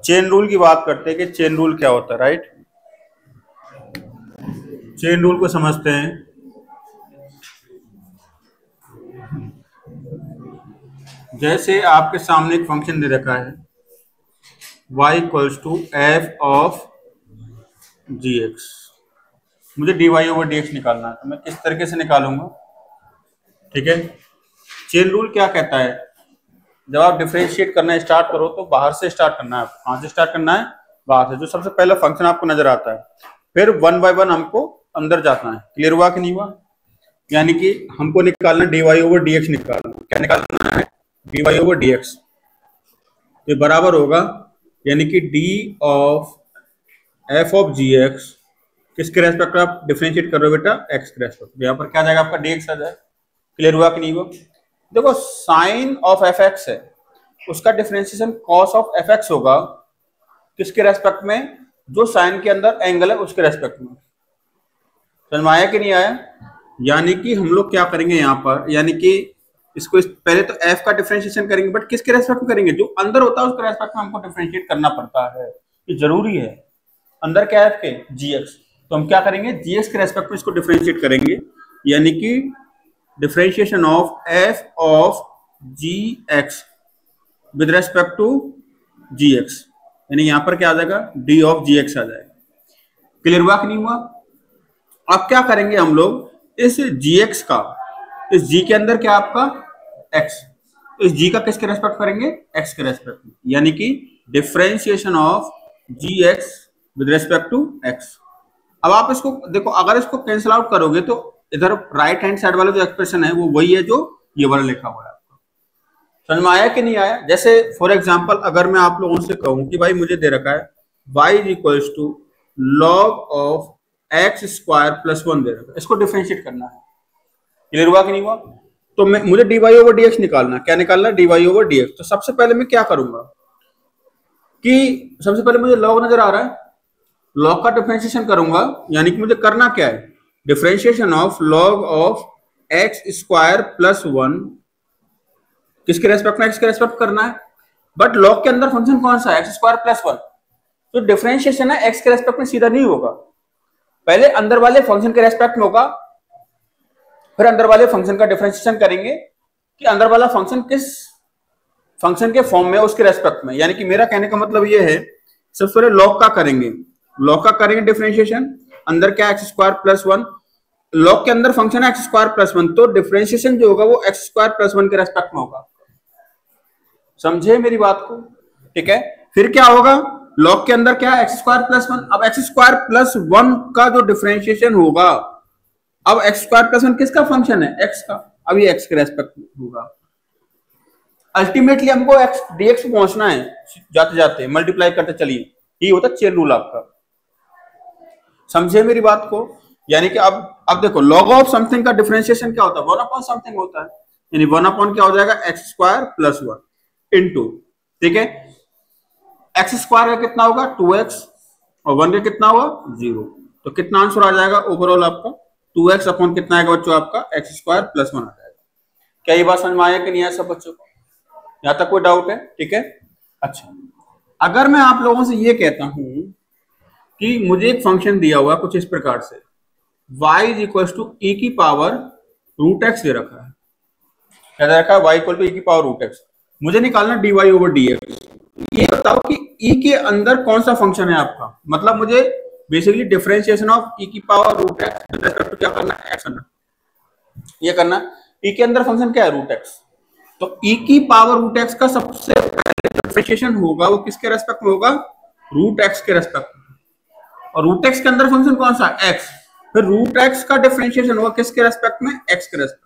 Chain rule की बात करते हैं कि चेन रूल क्या होता है, राइट। चेन रूल को समझते हैं। जैसे आपके सामने एक फंक्शन दे रखा है y equals to F of G X, मुझे D Y over D X निकालना है, तो मैं किस तरीके से निकालूंगा, ठीक है। चेन रूल क्या कहता है, जब आप डिफरेंशिएट करना स्टार्ट करो तो बाहर से स्टार्ट करना है। कहां से स्टार्ट करना है, बाहर से। जो सबसे पहला फंक्शन आपको नजर आता है, फिर वन बाय वन हमको अंदर जाना है। क्लियर हुआ कि नहीं हुआ? यानी कि हमको निकालना D Y over D X निकालना। क्या निकालना है? D Y over D X. ये बराबर होगा, यानी कि D of F of G X किसके रेस्पेक्ट आप डिफरेंशिएट कर रहे हो बेटा, एक्स के रेस्पेक्ट। यहाँ पर क्या जाएगा आपका, डी एक्स आ जाए। क्लियर हुआ कि नहीं हुआ? देखो साइन ऑफ एफ एक्स है, उसका differentiation cos of F x होगा किसके रेस्पेक्ट में, जो साइन के अंदर एंगल है उसके रेस्पेक्ट में। समझ में आया कि नहीं आया? यानी कि हम लोग क्या करेंगे यहाँ पर, यानी कि इसको पहले तो एफ का डिफरेंशिएशन करेंगे, बट किसके रेस्पेक्ट में करेंगे, जो अंदर होता है उसके रेस्पेक्ट में हमको डिफरेंशिएट करना पड़ता है, ये जरूरी है। अंदर क्या है आपके, जी एक्स, तो हम क्या करेंगे, जी एक्स के रेस्पेक्ट में इसको डिफरेंशिएट करेंगे। यानी कि differentiation of F of G X with respect to G X, यानी यहां पर क्या आ जाएगा, डी ऑफ जी एक्स आ जाएगा। क्लियर हुआ कि नहीं हुआ? अब क्या करेंगे हम लोग, इस जी एक्स का, इस जी के अंदर क्या आपका एक्स, इस जी का किसके रेस्पेक्ट करेंगे, एक्स के रेस्पेक्ट में। यानी कि differentiation of G X with respect to X. अब आप इसको देखो, अगर इसको कैंसिल आउट करोगे तो इधर राइट हैंड साइड वाला जो एक्सप्रेशन है वो वही है जो ये वाला लिखा हुआ है। आपको समझ में आया कि नहीं आया? जैसे फॉर एग्जांपल अगर मैं आप लोगों से कहूं कि भाई मुझे दे रखा है y is equals to log of X square plus 1 दे रखा है, इसको डिफरेंशिएट करना है। क्लियर हुआ कि नहीं हुआ? तो मुझे D Y over D X निकालना। क्या निकालना? D Y over D X. तो सबसे पहले मैं क्या करूंगा कि सबसे पहले मुझे लॉग नजर आ रहा है, लॉग का डिफरेंशिएशन करूंगा। यानी कि मुझे करना क्या है, differentiation of log of X square plus 1 किसके रेस्पेक्ट में, एक्स के रेस्पेक्ट करना है। बट लॉग के अंदर फंक्शन कौन सा है, एक्स स्क्वायर प्लस 1, तो डिफरेंशिएशन है एक्स के रेस्पेक्ट में सीधा नहीं होगा, पहले अंदर वाले फंक्शन के रेस्पेक्ट में होगा, फिर अंदर वाले फंक्शन का डिफरेंशिएशन करेंगे कि अंदर वाला फंक्शन किस फंक्शन के फॉर्म में, उसके रेस्पेक्ट में। यानी कि मेरा कहने का मतलब ये है, सबसे पहले लॉग का करेंगे, लॉग का करेंगे डिफरेंशिएशन, अंदर क्या एक्स स्क्वायर प्लस 1, लॉग के अंदर फंक्शन है एक्स स्क्वायर प्लस 1, तो डिफरेंशिएशन जो होगा वो एक्स स्क्वायर प्लस 1 के रेस्पेक्ट में होगा। समझे मेरी बात को? ठीक है। फिर क्या होगा, लॉग के अंदर क्या है एक्स स्क्वायर प्लस 1, अब एक्स स्क्वायर प्लस 1 का जो डिफरेंशिएशन होगा, अब एक्स स्क्वायर प्लस 1 किसका फंक्शन है, एक्स का, अब ये एक्स के रेस्पेक्ट में होगा। अल्टीमेटली हमको एक्स डीएक्स पे पहुंचना है, जाते जाते मल्टीप्लाई करते चलिए, ये होता है चेन रूल आपका। समझे मेरी बात को? यानी कि अब देखो लॉग ऑफ समथिंग का डिफरेंशिएशन क्या होता है, 1 अपॉन समथिंग होता है, यानी 1 अपॉन क्या हो जाएगा, एक्स स्क्वायर प्लस 1 इनटू, ठीक है, एक्स स्क्वायर का कितना होगा 2x और 1 का कितना हुआ 0, तो कितना आंसर आ जाएगा ओवरऑल आपका 2x अपॉन कितना आएगा बच्चों, आपका एक्स स्क्वायर प्लस 1 आ जाएगा। क्या ये बात समझ में आया कि नहीं आया सब बच्चों को? यहां तक कोई डाउट है? ठीक है। अच्छा, अगर मैं आप लोगों से ये कहता हूं कि मुझे एक फंक्शन दिया हुआ कुछ इस प्रकार से, y is equal to e की पावर रूट एक्स दे रखा है, क्या दे रखा है, y इक्वल टू e की पावर रूट एक्स, मुझे निकालना dy ओवर dx। ये बताओ कि e के अंदर कौन सा फंक्शन है आपका, मतलब मुझे बेसिकली डिफरेंशिएशन ऑफ e की पावर रूट एक्स क्या करना है, एक्स करना, ये करना। e के अंदर फंक्शन क्या है, रूट एक्स, तो e की पावर रूट एक्स का सबसे पहले डिफरेंशिएशन होगा वो किसके रेस्पेक्ट में होगा, रूट एक्स के रेस्पेक्ट में, और रूट एक्स के अंदर फंक्शन कौन सा, एक्स, फिर रूट एक्स का डिफरेंशिएशन होगा किसके रेस्पेक्ट में, एक्स के रेस्पेक्ट।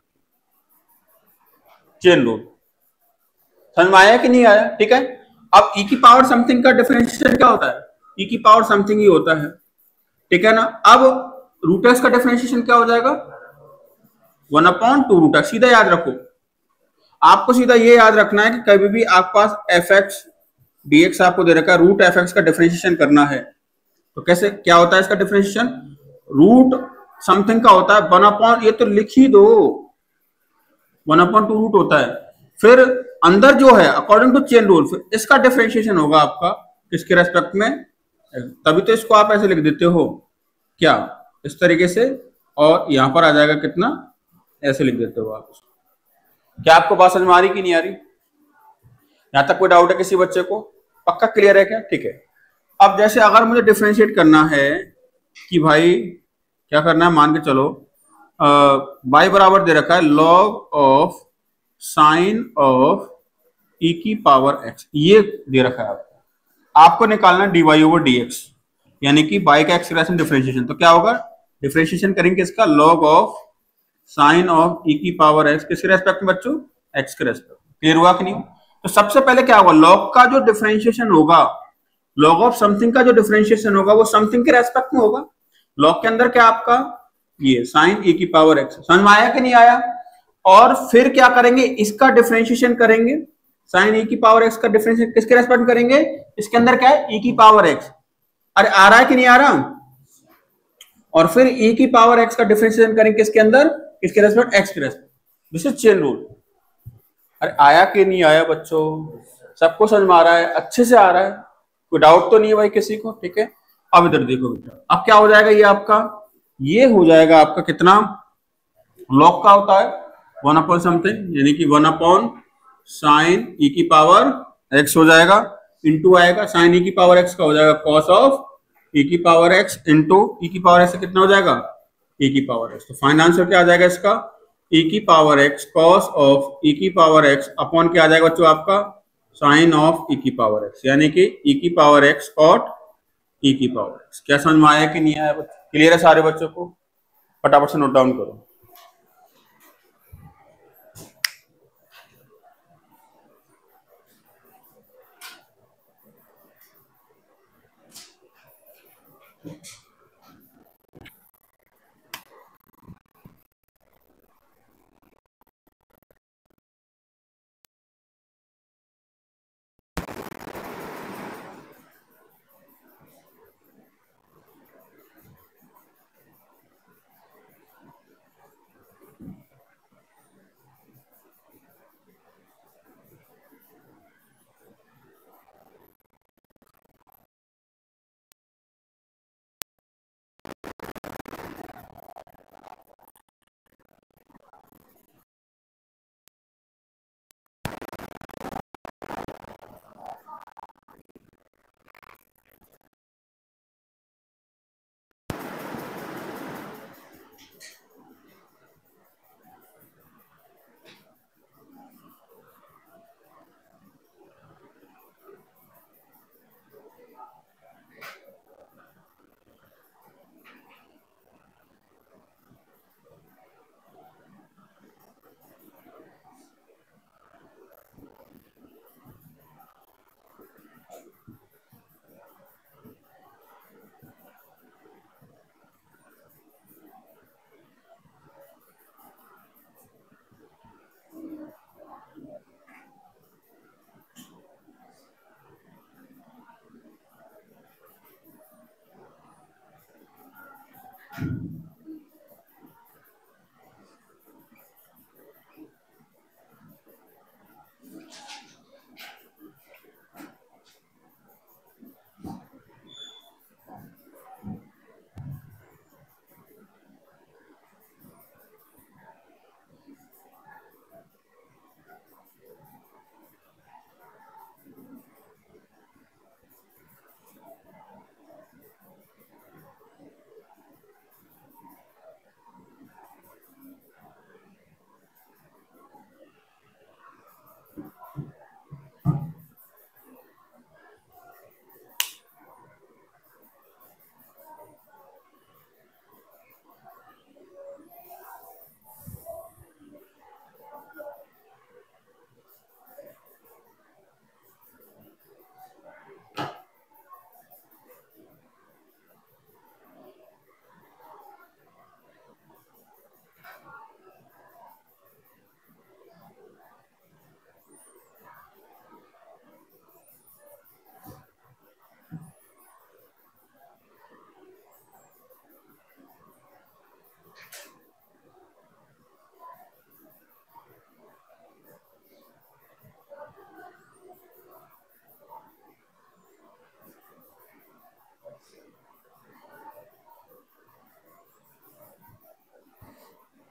चेन रूल समझ में आया कि नहीं आया? ठीक है। अब e की पावर समथिंग का डिफरेंशिएशन क्या होता है, e की पावर समथिंग ही होता है, ठीक है ना। अब रूट एक्स का डिफरेंशिएशन क्या हो जाएगा, 1 अपॉन 2 रूट एक्स। सीधा याद रखो, आपको सीधा ये याद रखना है कि कभी भी आपके पास एफ एक्स डी एक्स आपको दे रखा है, रूट एफ एक्स का डिफरेंशिएशन करना है, तो कैसे क्या होता है इसका डिफरेंशिएशन, रूट समथिंग का होता है 1 अपॉन, ये तो लिख ही दो, 1 अपॉन 2 रूट होता है, फिर अंदर जो है अकॉर्डिंग टू चेन रूल, फिर इसका डिफरेंशिएशन होगा आपका किसके रेस्पेक्ट में, तभी तो इसको आप ऐसे लिख देते हो क्या, इस तरीके से, और यहां पर आ जाएगा कितना, ऐसे लिख देते हो आप। क्या आपको बात समझ में आ रही कि नहीं आ रही? यहां तक कोई डाउट है किसी बच्चे को? पक्का क्लियर है क्या? ठीक है। अब जैसे अगर मुझे डिफ्रेंशिएट करना है कि भाई क्या करना है, मान के चलो y बराबर दे रखा है log of sine of e की पावर x, ये दे रखा है आपको निकालना dy ओवर dx, यानी कि y का एक्सप्रेशन डिफरेंशिएशन। तो क्या होगा, डिफरेंशिएशन करेंगे इसका log of sine of e की पावर x, किसके रेस्पेक्ट में बच्चों, x के रेस्पेक्ट। क्लियर हुआ कि नहीं? तो सबसे पहले क्या होगा, log का जो डिफरेंशिएशन होगा, log ऑफ समथिंग का जो डिफरेंशिएशन होगा वो समथिंग के रेस्पेक्ट में होगा। log के अंदर क्या आपका, ये साइन e की पावर x, समझ में आया कि नहीं आया? और फिर क्या करेंगे, इसका डिफरेंशिएशन करेंगे, साइन e की पावर x का डिफरेंशिएशन किसके रेस्पेक्ट में करेंगे, इसके अंदर क्या है, e की पावर x। अरे आ रहा है कि नहीं आ रहा? और फिर e की पावर x का डिफरेंशिएशन करेंगे किसके अंदर, किसके रेस्पेक्ट, x के respect. This is chain rule. अरे आया कि नहीं आया बच्चों? सबको समझ में आ रहा है, अच्छे से आ रहा है, कोई डाउट तो नहीं है भाई किसी को? ठीक है। अब इधर देखो बेटा, अब क्या हो जाएगा, ये आपका, ये हो जाएगा आपका कितना, लॉग का होता है 1 अपॉन समथिंग, यानी कि 1 अपॉन साइन e की पावर x हो जाएगा, इंटू आएगा साइन e की पावर x का हो जाएगा कॉस ऑफ e की पावर x, इंटू e की पावर x से कितना हो जाएगा, e की पावर x। तो फाइनल आंसर क्या आ जाएगा इसका, e की power x cos of e की पावर x अपॉन क्या आ जाएगा बच्चों आपका, साइन ऑफ e की पावर x, यानी कि e की पावर x कॉट e की पावर x। क्या समझ में आया कि नहीं आया? क्लियर है सारे बच्चों को? फटाफट से नोट डाउन करो।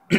हो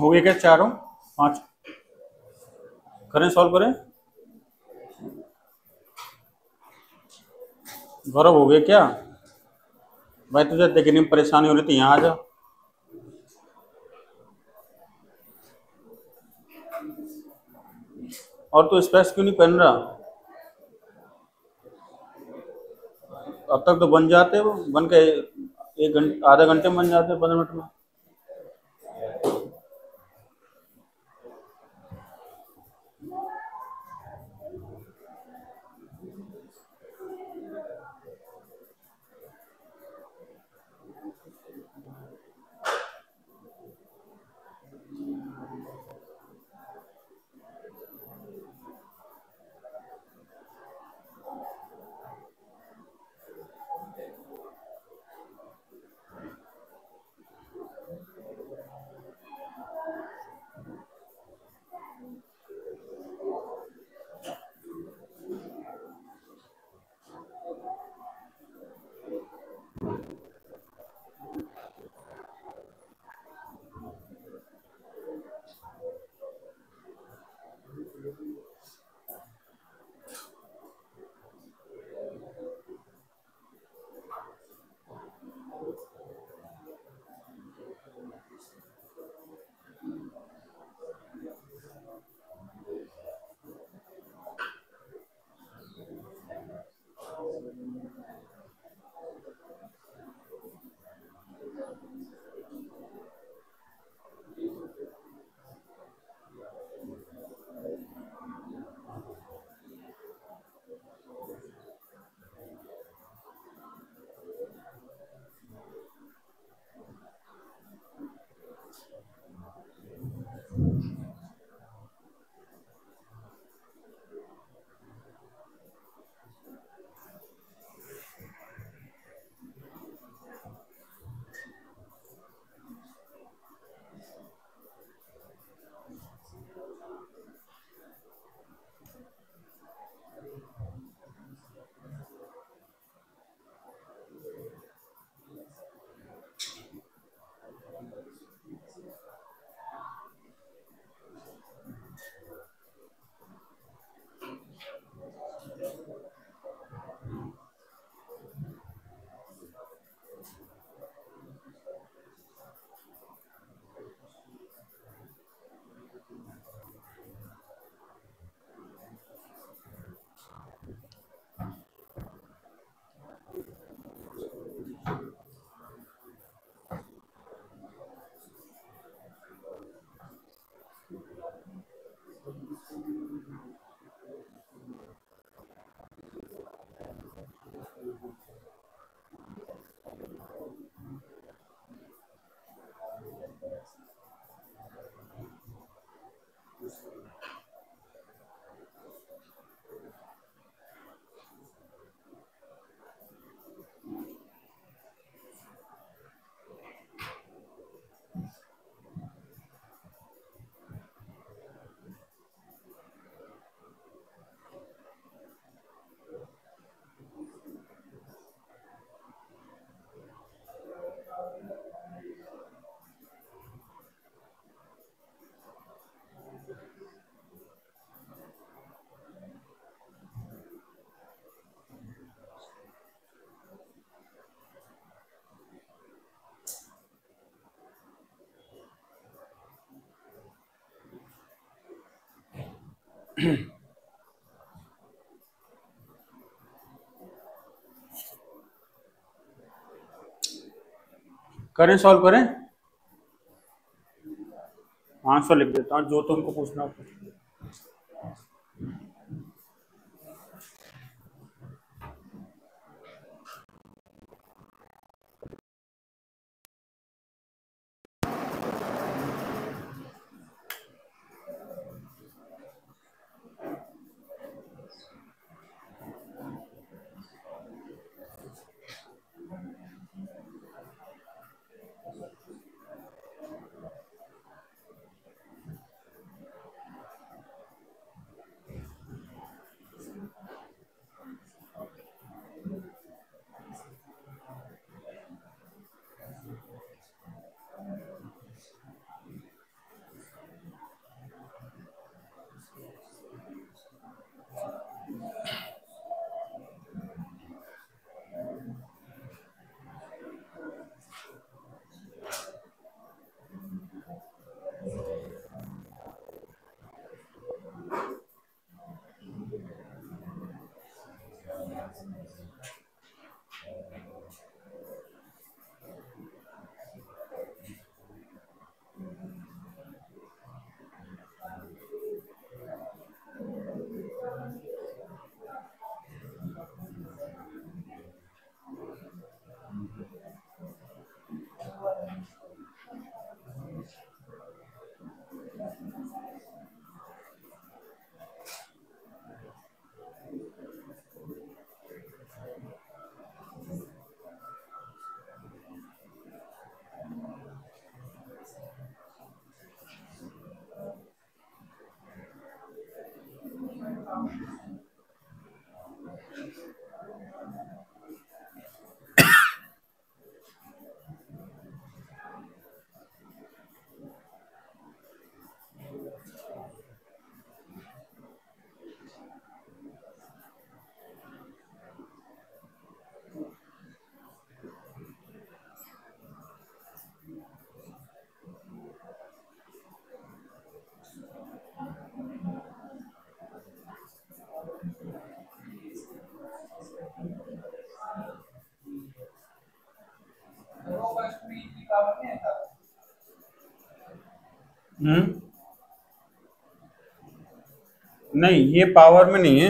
गए क्या चारों? 5 करें, सॉल्व करें? गौरव हो गए क्या? भाई तुझे देखने में परेशानी हो रही थी, यहाँ आ जा। और तू स्पेक्स क्यों नहीं पहन रहा? अब तक तो बन जाते वो, बन के 1 घंटे आधे घंटे में बन जाते, 15 मिनट में। करें, सॉल्व करें। आंसर लिख देता हूँ, जो तुमको पूछना हो। नहीं, ये पावर में नहीं है,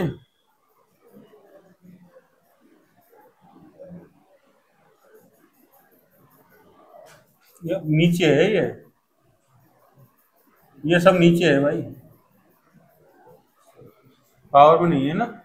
ये नीचे है, ये सब नीचे है भाई, पावर में नहीं है ना।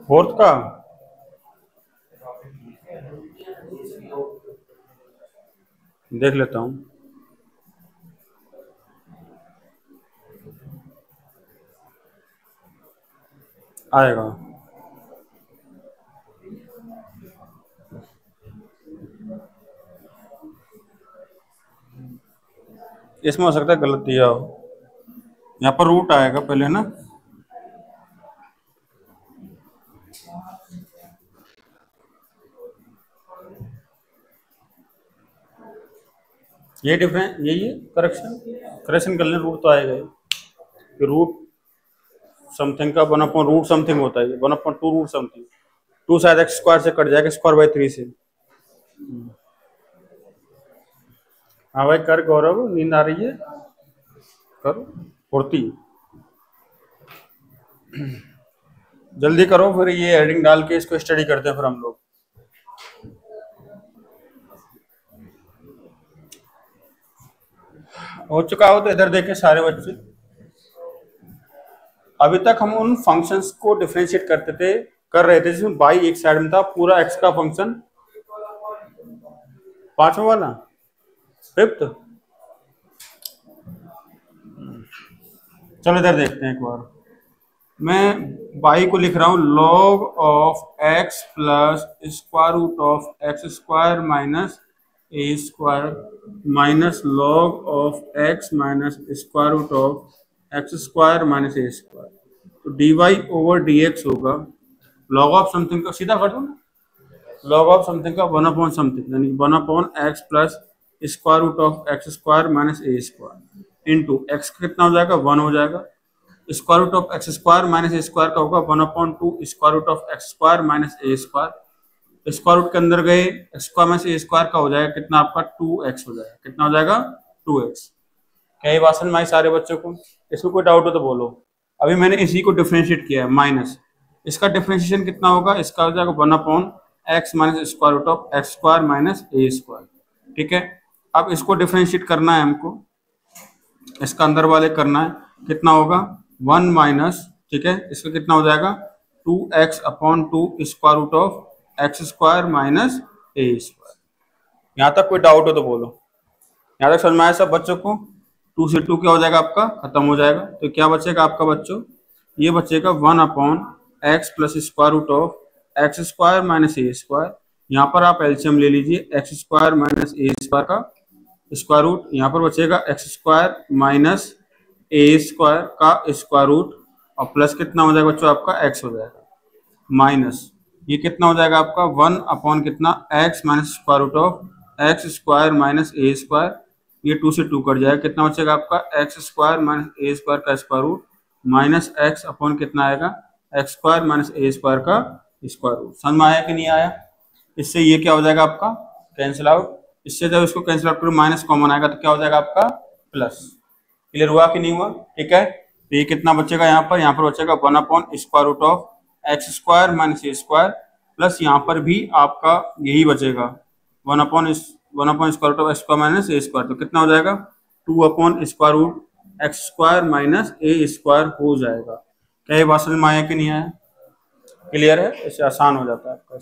फोर्थ का देख लेता हूँ। आएगा। इसमें हो सकता है गलत दिया हो, यहाँ पर रूट आएगा पहले ना। ये डिफरेंस यही है, करेक्शन कर लें, रूट तो आएगा ही। रूट समथिंग का 1/√ समथिंग होता है, 1/2 रूट समथिंग। 2 शायद एक्स स्क्वायर से कट जाएगा, स्क्वायर/3 से। हाँ भाई कर गौरव, नींद आ रही है, करो फुर्ती, जल्दी करो, फिर ये हेडिंग डाल के इसको स्टडी करते हैं फिर हम लोग। हो चुका हो तो इधर देखें सारे बच्चे। अभी तक हम उन फंक्शंस को डिफरेंशिएट कर रहे थे जिसमें बाई एक साइड में था, पूरा एक्स का फंक्शन। 5वां वाला 5th। चलो इधर देखते हैं एक बार। मैं बाई को लिख रहा हूँ log of X plus square root of X square minus A square minus log of X minus square root of X square minus A square. तो dy ओवर dx होगा log ऑफ समथिंग का, सीधा कर दो ना, log of something का 1/, something यानी 1/x plus square root of X square minus A square into X कितना हो जाएगा 1 हो जाएगा, square root of X square minus A square का होगा 1/2 square root of X square minus A square. Square root के अंदर गए, X square minus A square का हो जाएगा कितना आपका 2x हो जाएगा। कितना हो जाएगा 2x। क्या ये बात समझ में आई सारे बच्चों को? इसमें कोई डाउट हो तो बोलो। अभी मैंने इसी को डिफरेंशिएट किया है माइनस, इसका डिफरेंशिएशन कितना होगा, इसका हो जाएगा 1/x minus square root of X square minus A square. ठीक है, अब इसको डिफरेंशिएट करना है हमको, इसका अंदर वाले करना है, कितना होगा 1 माइनस, ठीक है, इसका कितना हो जाएगा 2x/2 square root of X square minus A square. यहाँ तक कोई डाउट हो तो बोलो। यहाँ तक समझ में आया सब बच्चों को? 2 से 2 क्या हो जाएगा आपका, खत्म हो जाएगा। तो क्या बचेगा आपका बच्चों, ये बचेगा 1/x plus square root of X square minus A square. यहाँ पर आप एलसीएम ले लीजिए, X square minus A square का स्क्वायर रूट, यहाँ पर बचेगा X square minus A square का स्क्वायर रूट, और प्लस कितना हो जाएगा बच्चों आपका एक्स हो जाएगा, माइनस ये कितना हो जाएगा आपका 1 अपॉन कितना X minus square root of X square minus A square. ये 2 से 2 कट जाएगा, कितना बचेगा आपका X square minus A square का square root minus X upon कितना आएगा X square minus A square का स्क्वायर रूट। समझ में आया कि नहीं आया? इससे ये क्या हो जाएगा आपका कैंसिल आउट, इससे जब इसको कैंसिल आउट करो माइनस कॉमन आएगा तो क्या हो जाएगा आपका प्लस। क्लियर हुआ कि नहीं हुआ? ठीक है, तो ये कितना बचेगा यहाँ पर बचेगा 1 upon square root of X square minus A square, plus यहाँ पर भी आपका यही बचेगा 1 upon square root of X square minus A square, तो कितना हो जाएगा 2 upon square root X square minus A square हो जाएगा। क्या ये बात समझ में आया कि नहीं आया? क्लियर है? इससे आसान हो जाता है आपका।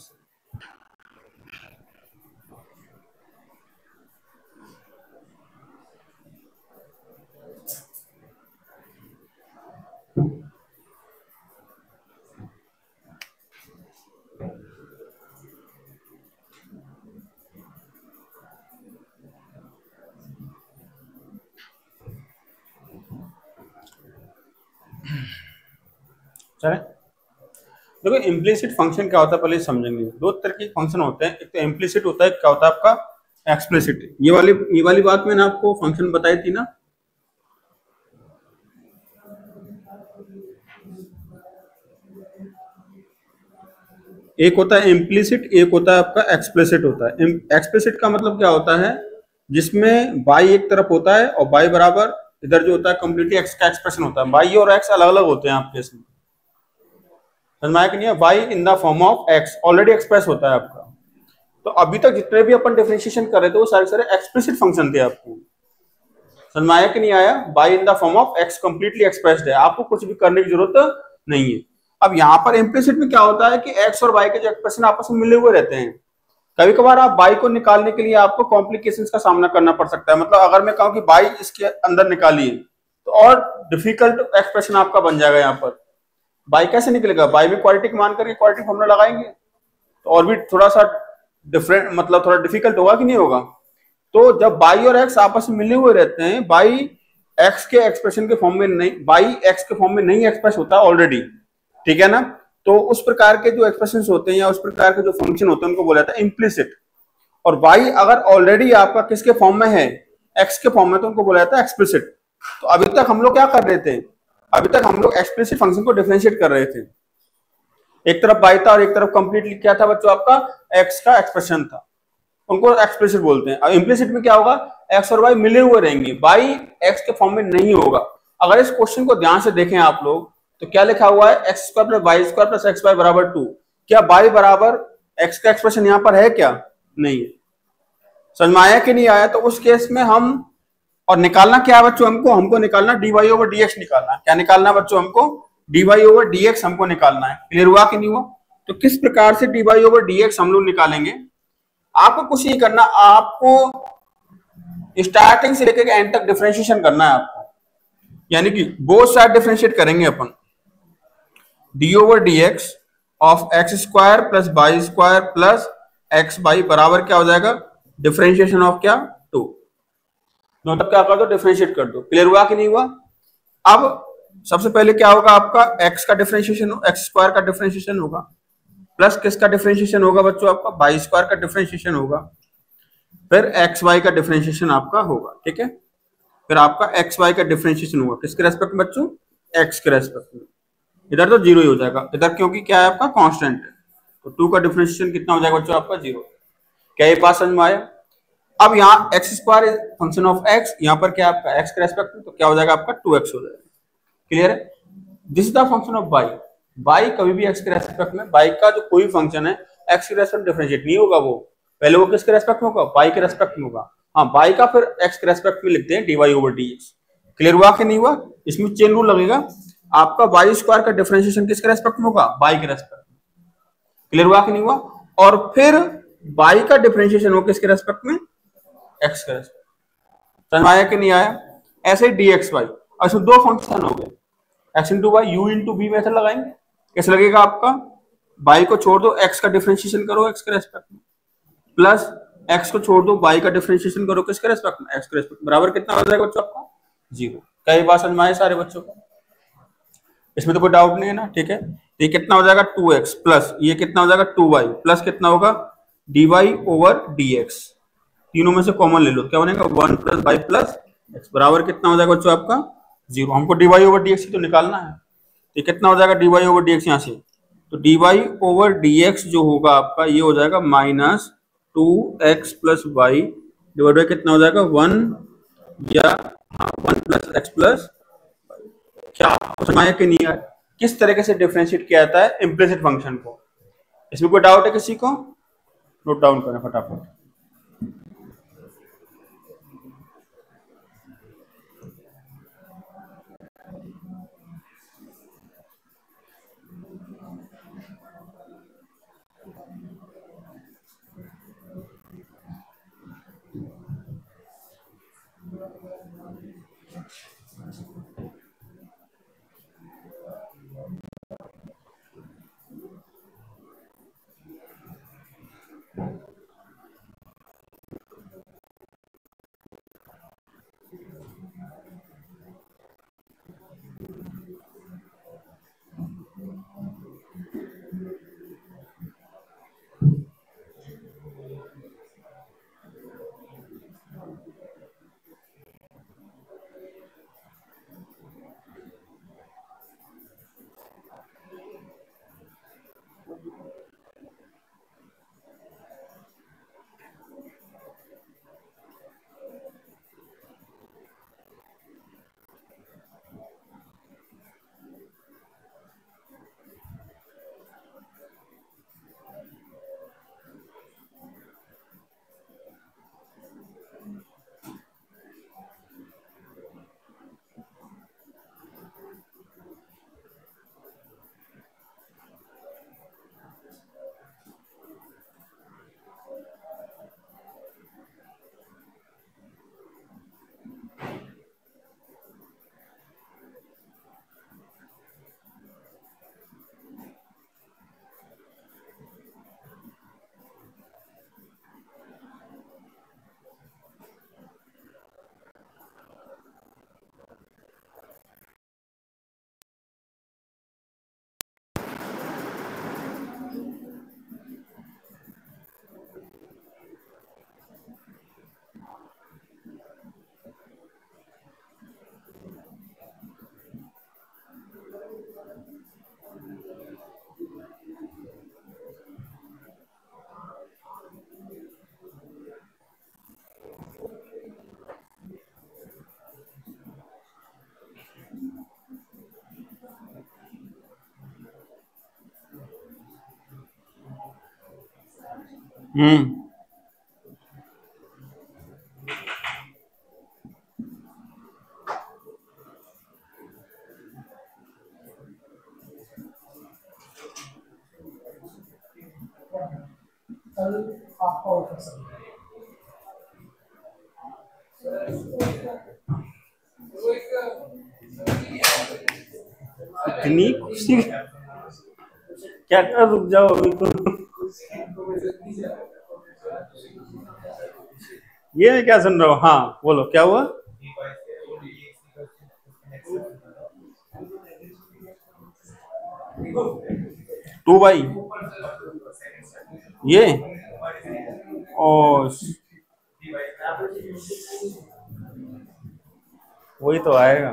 चले देखो, इम्प्लिसिट फंक्शन क्या होता है पहले समझेंगे। दो तरह के फंक्शन होते हैं, एक तो इम्प्लिसिट होता है, क्या होता है आपका एक्सप्लिसिट। ये वाली बात मैंने आपको फंक्शन बताई थी ना। एक होता है इम्प्लिसिट, एक होता है आपका एक्सप्लिसिट होता है। एक्सप्लिसिट का मतलब क्या होता है, जिसमें बाई एक तरफ होता है और बाई बराबर इधर जो होता है कंप्लीटली एक्स का एक्सप्रेशन होता है। बाई और एक्स अलग अलग होते हैं आपके इसमें, समझ में आया कि नहीं है? Y in the form of X already express होता है आपका। तो अभी तक जितने भी अपन डिफरेंशिएशन कर रहे थे वो सारे एक्सप्लिसिट फंक्शन थे आपको, समझ में आया कि नहीं आया? Y in the form of X completely expressed है, आपको कुछ भी करने की जरूरत नहीं है। अब यहाँ पर इम्प्लिसिट में क्या होता है कि एक्स और वाई के जो एक्सप्रेशन आपस में मिले हुए रहते हैं। कभी कभार आप बाई को निकालने के लिए आपको कॉम्प्लिकेशंस का सामना करना पड़ सकता है। मतलब अगर मैं कहूं कि बाई इसके अंदर निकालिए तो और डिफिकल्ट एक्सप्रेशन आपका बन जाएगा। यहाँ पर बाई कैसे निकलेगा, बाई में क्वाड्रेटिक मान करके क्वाड्रेटिक फॉर्मूला लगाएंगे तो और भी थोड़ा सा डिफरेंट, मतलब थोड़ा डिफिकल्ट होगा कि नहीं होगा। तो जब बाई और एक्स आपस में मिले हुए रहते हैं, बाई एक्स के एक्सप्रेशन के फॉर्म में नहीं, बाई एक्स के फॉर्म में नहीं एक्सप्रेस होता ऑलरेडी, ठीक है ना। तो उस प्रकार के जो एक्सप्रेशन होते हैं या उस प्रकार के जो फंक्शन होते हैं उनको बोला जाता है इम्प्लिसिट। और वाई अगर ऑलरेडी आपका किसके फॉर्म में है, एक्स के फॉर्म में, तो उनको बोला जाता है एक्सप्लिसिट। तो अभी तक हम लोग क्या कर रहे थे, अभी तक हम लोग एक्सप्लिसिट फंक्शन को डिफरेंशिएट कर रहे थे। एक तरफ बाई था और एक तरफ कंप्लीटली क्या था बच्चों आपका एक्स का एक्सप्रेशन था, उनको एक्सप्लिसिट बोलते हैं। अब इम्प्लिसिट में क्या होगा, एक्स और वाई मिले हुए रहेंगे, बाई एक्स के फॉर्म में नहीं होगा। अगर इस क्वेश्चन को ध्यान से देखें आप लोग तो क्या लिखा हुआ है, X square plus Y square plus X Y बराबर 2। क्या बाई बराबर एक्स का एक्सप्रेशन यहाँ पर है क्या? नहीं है। समझ में आया कि नहीं आया? तो उस केस में हम, और निकालना क्या है बच्चों, हमको निकालना dy ओवर dx निकालना है। क्या निकालना है बच्चों, हमको dy ओवर dx हमको निकालना है। क्लियर हुआ कि नहीं हुआ? तो किस प्रकार से dy ओवर dx हम लोग निकालेंगे, आपको कुछ नहीं करना, आपको स्टार्टिंग से लेकर एंड तक डिफरेंशिएशन करना है आपको, यानी कि बोथ साइड डिफरेंशिएट करेंगे अपन। D over D X of X square plus Y square plus X Y बराबर क्या हो जाएगा, डिफरेंशिएशन ऑफ क्या 2। मतलब क्या कर दो, डिफरेंशिएट कर दो। क्लियर हुआ कि नहीं हुआ? अब सबसे पहले क्या होगा आपका, एक्स का डिफरेंशिएशन, एक्स स्क्वायर का डिफरेंशिएशन होगा, प्लस किसका डिफरेंशिएशन होगा बच्चों आपका, वाई स्क्वायर का डिफरेंशिएशन होगा, फिर एक्स वाई का डिफरेंशिएशन आपका होगा, ठीक है। फिर आपका एक्स वाई का डिफरेंशिएशन होगा किसके रेस्पेक्ट में बच्चों, एक्स के रेस्पेक्ट में। इधर तो जीरो ही हो जाएगा इधर, क्योंकि क्या है आपका कांस्टेंट है, तो 2 का डिफरेंशिएशन कितना हो जाएगा बच्चों आपका 0। क्या ये बात समझ में आया? अब यहाँ x square is function of x, यहाँ पर क्या आपका एक्स के रेस्पेक्ट में, तो क्या हो जाएगा आपका 2x हो जाएगा। क्लियर है? This is the function of by. By कभी भी एक्स के रेस्पेक्ट में, बाई का जो कोई फंक्शन है एक्स के रेस्पेक्ट डिफरेंशिएट नहीं होगा, वो पहले वो किसके रेस्पेक्ट में होगा, बाई के रेस्पेक्ट में होगा। हाँ, बाई का फिर एक्स के रेस्पेक्ट में लिखते हैं dy ओवर dx। क्लियर हुआ कि नहीं हुआ? इसमें चेन रूल लगेगा, आपका वाई स्क्वायर का डिफरेंशिएशन किसके रेस्पेक्ट में होगा, बाई के रेस्पेक्ट में। क्लियर हुआ कि नहीं हुआ? और फिर y का डिफरेंशिएशन हो किसके रेस्पेक्ट में, x के रेस्पेक्ट। समझ आया कि नहीं आया? ऐसे dx y, और इसमें दो फंक्शन हो गए, x into Y, u into V method लगाएंगे। कैसे लगेगा आपका, y को छोड़ दो, x का डिफरेंशिएशन करो x के रेस्पेक्ट में, प्लस x को छोड़ दो, y का डिफरेंशिएशन करो किसके रेस्पेक्ट में, x के रेस्पेक्ट में, बराबर कितना हो जाएगा बच्चों आपका, 0। कई बार समझ में आए सारे बच्चों को, इसमें तो कोई डाउट नहीं है ना, ठीक है। ये कितना हो जाएगा 2x प्लस ये कितना हो जाएगा 2y प्लस कितना होगा dy ओवर dx, तीनों में से कॉमन ले लो, क्या बनेगा 1 प्लस y प्लस x, बराबर कितना हो जाएगा बच्चों आपका 0। हमको dy ओवर dx ही तो निकालना है, तो कितना हो जाएगा dy ओवर dx यहाँ से, तो dy ओवर dx जो होगा आपका ये हो जाएगा minus 2x plus Y divide by कितना हो जाएगा 1 या 1 प्लस एक्स प्लस, क्या समझ आया कि नहीं आया? किस तरीके से डिफरेंशिएट किया जाता है इम्प्लिसिट फंक्शन को, इसमें कोई डाउट है किसी को? नोट डाउन करें फटाफट। इतनी खुशी क्या कर, रुक जाओ अभी तो, ये मैं क्या सुन रहा हूँ, हाँ बोलो क्या हुआ? टू बाई ये और वही तो आएगा,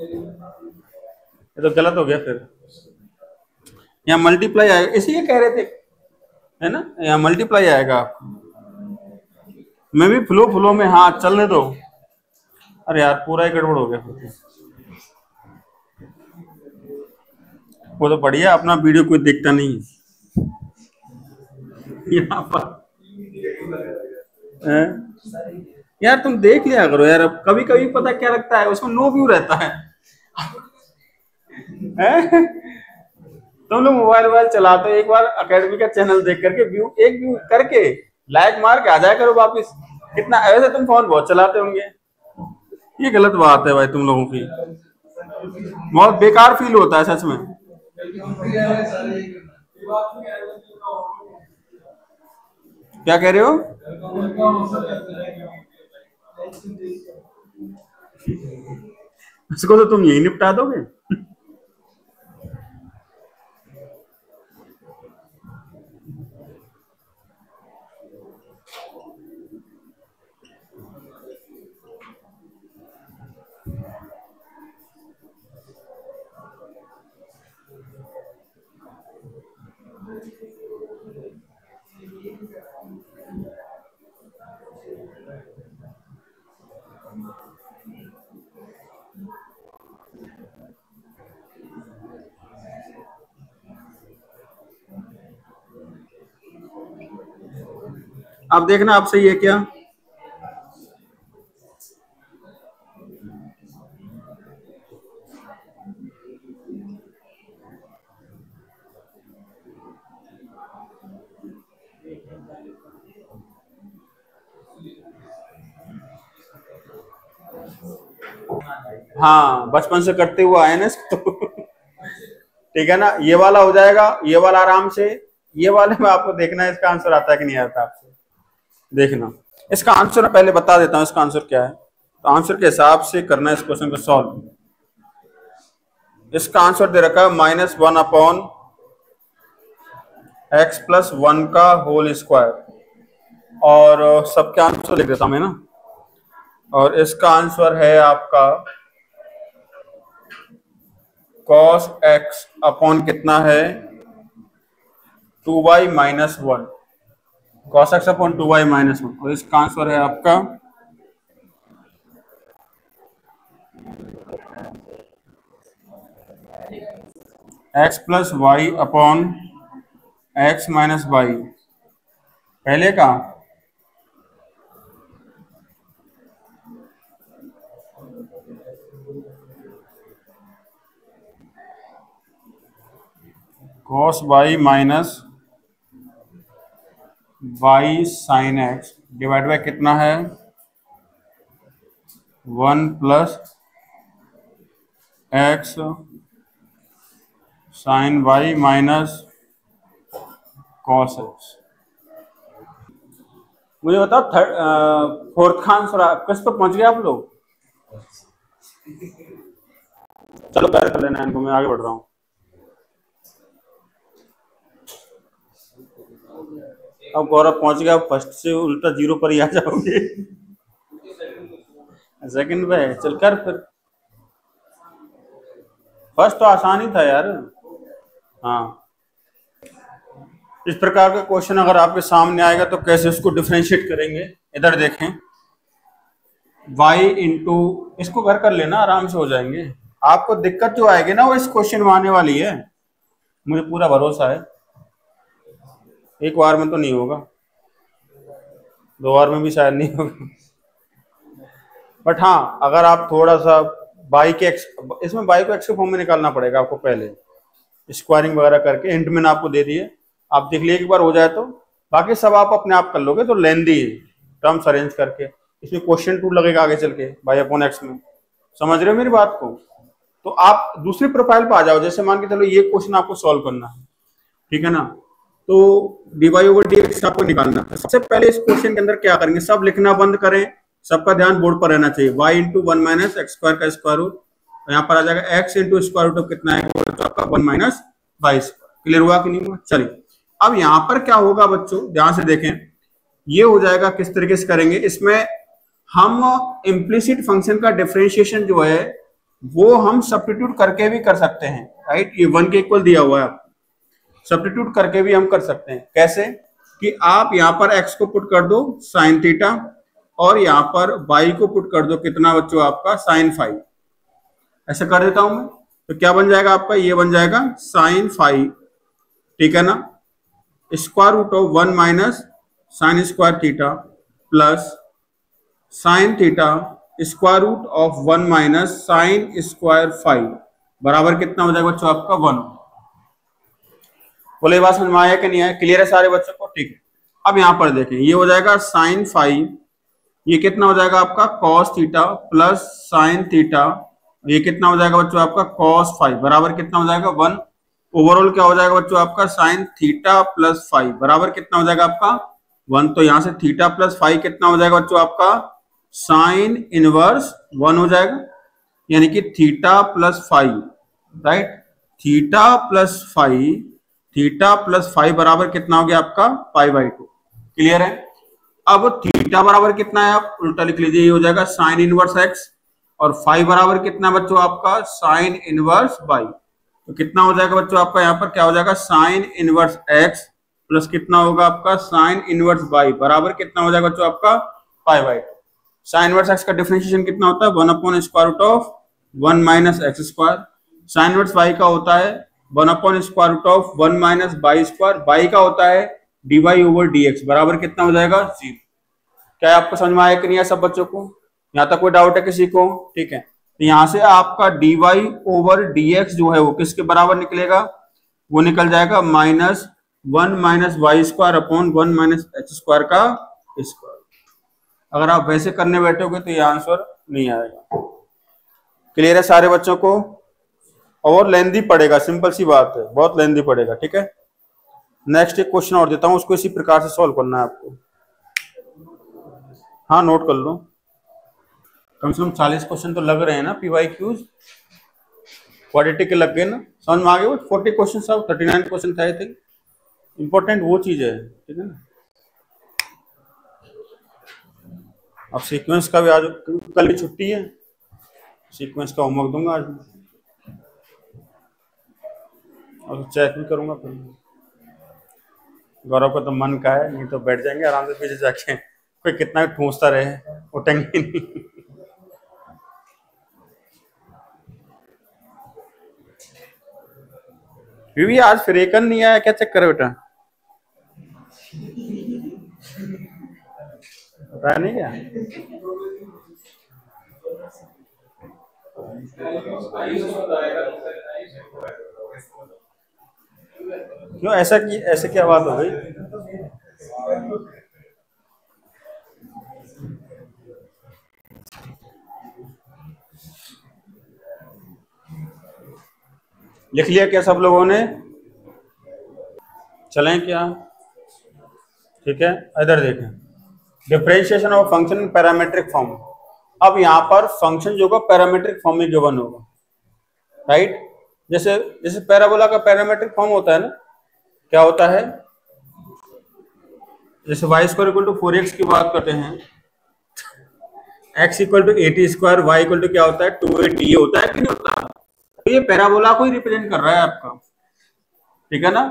ये तो गलत हो गया फिर, यहाँ मल्टीप्लाई आएगा, इसी कह रहे थे है ना, यहाँ मल्टीप्लाई आएगा आपको। मैं भी फ्लो में हाँ चलने दो, अरे यार पूरा ही गड़बड़ हो गया फिर। वो तो बढ़िया, अपना वीडियो कोई देखता नहीं यहाँ पर यार, तुम देख लिया करो यार, अब कभी कभी पता क्या लगता है उसमें नो व्यू रहता है तुम लोग मोबाइल चलाते हो, एक बार अकेडमी का चैनल देख करके एक व्यू करके लाइक मार के आ जाया करो वापिस। कितना ऐसे तुम फोन बहुत चलाते होंगे। ये गलत बात है भाई तुम लोगों की, बहुत बेकार फील होता है सच में। क्या कह रहे हो? इसको तो तुम यही निपटा दोगे। अब देखना आप सही है क्या? हाँ, बचपन से करते हुए आए ना इसको तो। ठीक है ना, ये वाला हो जाएगा, ये वाला आराम से। ये वाले में आपको देखना है इसका आंसर आता है कि नहीं आता आपसे, देखना। इसका आंसर पहले बता देता हूं, इसका आंसर क्या है। तो आंसर के हिसाब से करना है इस क्वेश्चन को सॉल्व। इसका आंसर दे रखा है -1/x+1 का होल स्क्वायर, और सबके आंसर लिख देता हूं मैं ना। और इसका आंसर है आपका cos x अपॉन कितना है 2y-1, cos x upon 2y-1। और इसका आंसर है आपका x+y अपॉन x - y। पहले का cos y minus y sin x divide by कितना है 1+x sin y minus cos x। मुझे बताओ फोर्थ का आंसर किस पर पहुंच गए आप लोग? चलो पैर कर लेना इनको, मैं आगे बढ़ रहा हूँ। अब गौरव पहुंच गया, फर्स्ट से उल्टा जीरो पर ही आ जाओगे। सेकंड पे चल कर फिर। फर्स्ट तो आसान ही था यार। हाँ, इस प्रकार का क्वेश्चन अगर आपके सामने आएगा तो कैसे उसको डिफरेंशिएट करेंगे। इधर देखें, y इंटू, इसको घर कर लेना, आराम से हो जाएंगे। आपको दिक्कत जो आएगी ना वो इस क्वेश्चन में आने वाली है, मुझे पूरा भरोसा है। एक बार में तो नहीं होगा, 2 बार में भी शायद नहीं होगा। बट हाँ, अगर आप थोड़ा सा y के x, इसमें y को x के फॉर्म में निकालना पड़ेगा आपको पहले, स्क्वायरिंग वगैरह करके। हिंट मैंने आपको दे दिए, आप देख लिए एक बार हो जाए तो। बाकी सब आप अपने आप कर लोगे, तो लेंदी टर्म्स अरेंज करके। इसमें क्वेश्चन 2 लगेगा आगे चल के y/x में। समझ रहे हो मेरी बात को? तो आप दूसरी प्रोफाइल पे आ जाओ। जैसे मान के चलो ये क्वेश्चन आपको सॉल्व करना है, ठीक है ना, तो dy/dx आपको निकालना है। सबसे पहले इस क्वेश्चन के अंदर क्या करेंगे, सब लिखना बंद करें, सबका ध्यान बोर्ड पर रहना चाहिए। y इंटू 1 - x² का स्क्वायर रूट, यहाँ पर आ जाएगा x into square root of कितना है तो आपका 1 - y²। क्लियर हुआ कि नहीं हुआ? चलिए, अब यहाँ पर क्या होगा बच्चों, ध्यान से देखें। ये हो जाएगा, किस तरीके से करेंगे, इसमें हम इम्प्लिसिट फंक्शन का डिफरेंशिएशन जो है वो हम सब्स्टिट्यूट करके भी कर सकते हैं, राइट। ये 1 के इक्वल दिया हुआ है, सब्स्टिट्यूट करके भी हम कर सकते हैं। कैसे कि आप यहाँ पर x को पुट कर दो sin थीटा, और यहाँ पर y को पुट कर दो कितना बच्चों आपका sin फाई। ऐसा कर देता हूं मैं, तो क्या बन जाएगा आपका, ये बन जाएगा sin फाई, ठीक है ना, square root of 1 - sin square theta plus sin theta square root of 1 - sin square phi बराबर कितना हो जाएगा बच्चों आपका 1। बोले बात समझ में आया कि नहीं आया? क्लियर है सारे बच्चों को? ठीक है। अब यहाँ पर देखें, ये हो जाएगा साइन फाइव, ये कितना हो जाएगा आपका cos theta plus sine theta, ये कितना हो जाएगा बच्चों आपका कॉस फाइव बराबर कितना हो जाएगा 1। ओवरऑल क्या हो जाएगा बच्चों आपका साइन थीटा प्लस फाइव बराबर कितना हो जाएगा आपका 1। तो यहाँ से थीटा प्लस फाइव कितना हो जाएगा बच्चों आपका साइन इनवर्स 1 हो जाएगा, यानी कि theta plus five, right, theta plus five बराबर कितना हो गया आपका पाई बाई 2। क्लियर है? अब थीटा बराबर कितना है आप उल्टा लिख लीजिए, ये हो जाएगा साइन इनवर्स एक्स, और फाइव बराबर कितना बच्चों आपका साइन इनवर्स बाई। तो कितना हो जाएगा बच्चों आपका यहाँ पर क्या हो जाएगा साइन इनवर्स एक्स प्लस कितना होगा आपका साइन इनवर्स बाई बराबर कितना हो जाएगा बच्चों आपका pi by 2। Sine inverse x का डिफरेंशिएशन कितना होता है 1/√1 minus X square. Sine inverse by का होता है 1/√1 माइनस बाई स्क्वायर। बाई का होता है dy/dx बराबर कितना हो जाएगा 0। क्या आपको समझ में आया कि नहीं है सब बच्चों को? यहाँ तक कोई डाउट है किसी को? ठीक है, तो यहाँ से आपका dy/dx जो है वो किसके बराबर निकलेगा? वो निकल जाएगा -1 minus Y square upon 1 minus X square का स्क्वायर। अगर आप वैसे करने बैठोगे तो ये आंसर नहीं आएगा। क्लियर है सारे बच्चों को? और लेंदी पड़ेगा, सिंपल सी बात है, बहुत लेंदी पड़ेगा। ठीक है, नेक्स्ट एक क्वेश्चन और देता हूं, उसको इसी प्रकार से सॉल्व करना है आपको। हाँ नोट कर लो, कम से कम 40 क्वेश्चन तो लग रहे हैं ना, PYQs क्वाड्रेटिक के लग गए ना, समझ में आ गए? 40 क्वेश्चन सब 39 क्वेश्चन थे आई थिंक। इंपॉर्टेंट वो चीज है, ठीक है ना। अब सीक्वेंस का भी आज, कल भी छुट्टी है, सीक्वेंस का होमवर्क दूंगा आज और चेक भी करूंगा फिर। गौरव का तो मन का है, नहीं तो बैठ जाएंगे आराम से पीछे जाके, कोई कितना भी ठूंसता रहे उठेंगे नहीं। भी आज फ्रेकन नहीं आया, क्या चक्कर है बेटा? पता नहीं क्या क्यों ऐसा की, ऐसे क्या बात हो गई? लिख लिया क्या सब लोगों ने? चलें क्या? ठीक है, इधर देखें, differentiation of function in parametric form. अब यहाँ पर फंक्शन जो होगा पैरामीट्रिक फॉर्म में गिवन होगा, राइट। जैसे जैसे पैराबोला का पैरामीट्रिक फॉर्म होता है ना, क्या होता है? जैसे y square equal to 4x की बात करते हैं, x equal to 80 square, y equal to क्या होता है 280, ये होता है कि नहीं होता? तो ये पैराबोला को ही रिप्रेजेंट कर रहा है आपका, ठीक है ना,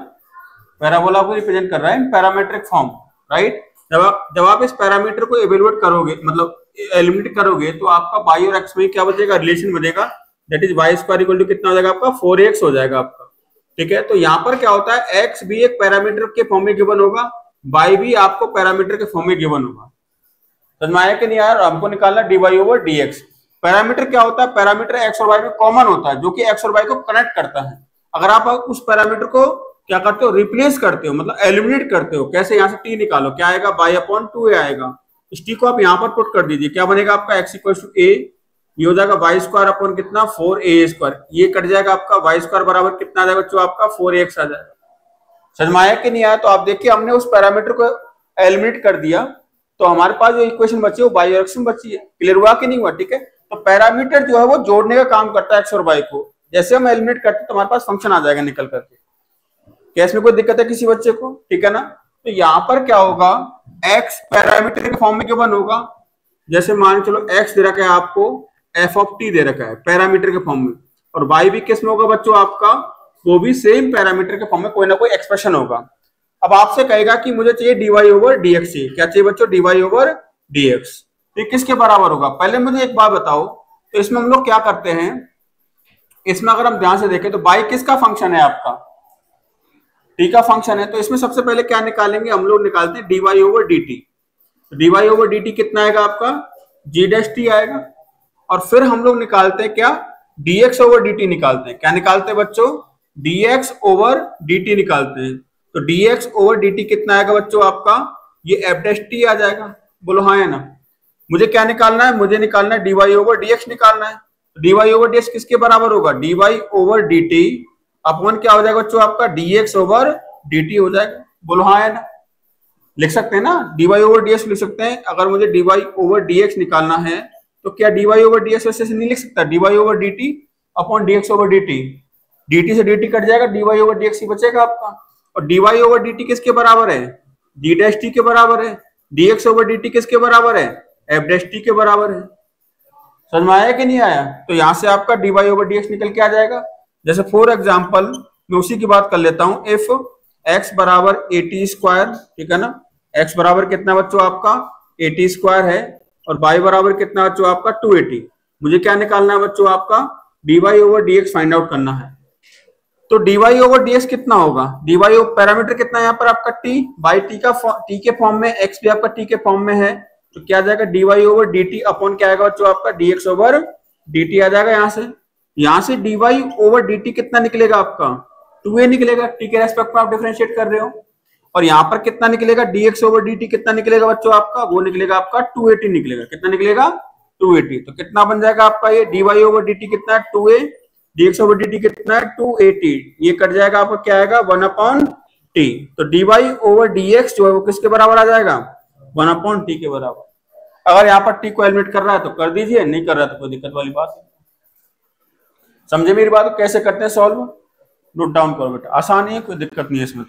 पैराबोला को रिप्रेजेंट कर रहा है इन पैरामीट्रिक फॉर्म, राइट। जब आप इस पैरामीटर को इवेलुएट करोगे, मतलब एलिमिनेट करोगे, तो आपका y और x में क्या बचेगा? रिलेशन बनेगा, that is y square equal to कितना हो जाएगा आपका 4x हो जाएगा आपका, ठीक है। तो यहाँ पर क्या होता है, x भी एक पैरामीटर के फॉर्म में गिवन होगा, y भी आपको पैरामीटर के फॉर्म में गिवन होगा। समझ में आया कि नहीं यार? हमको निकालना dy/dx। पैरामीटर क्या होता है? पैरामीटर x और y में कॉमन होता है, जो कि x और y को कनेक्ट करता है। अगर आप उस पैरामीटर को क्या करते हो? रिप्लेस करते हो, मतलब एलिमिनेट करते हो। कैसे? यहाँ से t निकालो, क्या आएगा? y/2a आएगा। इस t को आप यहाँ पर पुट कर दीजिए, क्या बनेगा आपका? x इक्वल टू a, ये हो जाएगा y स्क्वायर अपॉन कितना 4a स्क्वायर, ये कट जाएगा आपका y स्क्वायर बराबर कितना आ जाएगा बच्चों आपका 4x आ जाएगा। समझ में आया कि नहीं आया? तो आप देखिए, हमने उस पैरामीटर को एलिमिनेट कर दिया, तो हमारे पास जो इक्वेशन बची है वो y और x में बची है। क्लियर हुआ कि नहीं हुआ? ठीक है, तो पैरामीटर जो है वो जोड़ने का काम करता है x और y को। जैसे हम एलिमिनेट करते हैं तो हमारे पास फंक्शन आ जाएगा निकल करके। क्या इसमें कोई दिक्कत है किसी बच्चे को? ठीक है ना। तो यहाँ पर क्या होगा, x पैरामीटर के फॉर्म में गिवन होगा। जैसे मान चलो x दे रखा है आपको, f(t) दे रखा है पैरामीटर के फॉर्म में, और y भी किस में होगा बच्चों आपका? वो भी सेम पैरामीटर के फॉर्म में कोई ना कोई एक्सप्रेशन होगा। अब आपसे कहेगा कि मुझे चाहिए dy/dx चाहिए। क्या चाहिए बच्चों? dy/dx। ये किसके बराबर होगा? पहले मुझे एक बात बताओ, तो इसमें हम लोग क्या करते हैं, इसमें अगर हम ध्यान से देखें तो y किसका फंक्शन है आपका? t का फंक्शन है। तो इसमें सबसे पहले क्या निकालेंगे हम लोग? निकालते हैं dy/dt। तो dy/dt कितना आएगा आपका? g' आएगा। और फिर हम लोग निकालते हैं क्या? dx/dt निकालते हैं। क्या निकालते हैं बच्चों? dx ओवर dt निकालते हैं, तो dx ओवर dt कितना आएगा बच्चों आपका, ये f डैश t आ जाएगा। बोलो हाँ है ना। मुझे क्या निकालना है, मुझे निकालना है dy ओवर dx निकालना है। dy ओवर dx किसके बराबर होगा, dy ओवर dt अपॉन क्या हो जाएगा बच्चों आपका, dx ओवर dt हो जाएगा। बोलो हाँ है ना। लिख सकते हैं ना, dy ओवर dx लिख सकते हैं। अगर मुझे dy ओवर dx निकालना है तो क्या dy ओवर dx वैसे नहीं लिख सकता, dy over dt upon dx over dt, dt से dt कट जाएगा, dy ओवर dx ही बचेगा आपका। और dy ओवर dt किसके बराबर है, d डैश t के बराबर है। dx ओवर dt किसके बराबर है, f डैश t के बराबर है। समझ में आया कि नहीं आया। तो यहां से आपका dy ओवर dx निकल के आ जाएगा। जैसे फॉर एग्जांपल मैं उसी की बात कर लेता हूं, इफ x बराबर 80 स्क्वायर, ठीक है ना, x बराबर कितना बच्चों आपका 80 स्क्वायर है, और y बराबर कितना बच्चों आपका 280। मुझे क्या निकालना है बच्चों आपका, dy over dx find out करना है। तो dy ओवर dx कितना होगा, dy ओवर पैरामीटर कितना है यहाँ पर आपका t, बाई t का t के फॉर्म में, x भी आपका t के फॉर्म में है, तो क्या आ जाएगा dy ओवर dt अपॉन क्या आएगा बच्चों आपका dx ओवर dt आ जाएगा। यहाँ से dy ओवर dt कितना निकलेगा आपका 2a निकलेगा, t के रेस्पेक्ट में आप डिफरेंशिएट कर रहे हो। और यहाँ पर कितना निकलेगा, dx ओवर dt कितना निकलेगा बच्चों आपका, वो निकलेगा आपका 280 निकलेगा। कितना निकलेगा 280। तो कितना बन जाएगा आपका ये dy ओवर dt कितना है 2a, dx ओवर dt कितना है 280, ये कट जाएगा आपका क्या आएगा 1 अपॉन t। तो dy ओवर dx जो है वो किसके बराबर आ जाएगा 1 अपॉन t के बराबर। अगर यहाँ पर t को एलिमिनेट कर रहा है तो कर दीजिए, नहीं कर रहा तो कोई दिक्कत वाली बात नहीं। समझे मेरी बात, कैसे करते हैं सॉल्व, नोट डाउन करो बेटा, आसान है, कोई दिक्कत नहीं है इसमें।